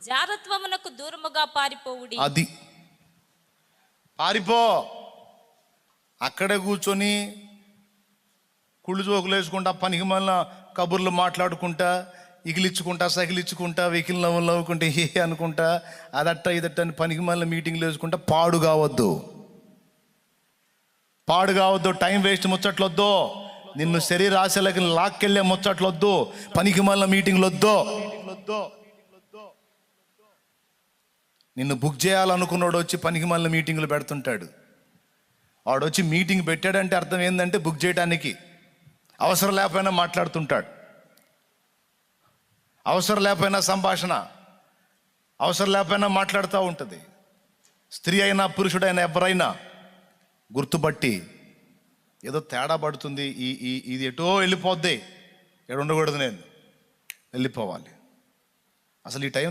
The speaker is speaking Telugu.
జారత్వమునకు దూరముగా పారిపోవుడి. అది పారిపో. అక్కడే కూర్చొని కుళ్ళు జోకులు వేసుకుంటా, పనికి మళ్ళీ కబుర్లు మాట్లాడుకుంటా, ఇగిలిచ్చుకుంటా, సగిలిచ్చుకుంటా, వెకిల్ నవ్వులు నవ్వుకుంటా, ఏ అనుకుంటా, అదట్ట ఇదట్ట అని పనికి మళ్ళీ మీటింగ్లు వేసుకుంటా పాడు కావద్దు. టైం వేస్ట్ ముచ్చట్లొద్దు. నిన్ను శరీర ఆశలకి లాక్కెళ్ళే ముచ్చట్లొద్దు. పనికి మళ్ళీ మీటింగ్లు వద్దు. నిన్ను బుక్ చేయాలనుకున్నాడు వచ్చి పనికి మళ్ళీ మీటింగ్లు పెడుతుంటాడు. వాడు వచ్చి మీటింగ్ పెట్టాడంటే అర్థం ఏంటంటే బుక్ చేయడానికి. అవసరం లేకపోయినా మాట్లాడుతుంటాడు, అవసరం లేకపోయినా సంభాషణ, అవసరం లేకపోయినా మాట్లాడుతూ ఉంటుంది. స్త్రీ అయినా పురుషుడైనా ఎవరైనా గుర్తుపట్టి ఏదో తేడా పడుతుంది, ఇది ఎటో వెళ్ళిపోద్ది, ఇక్కడ ఉండకూడదు, నేను వెళ్ళిపోవాలి. అసలు ఈ టైం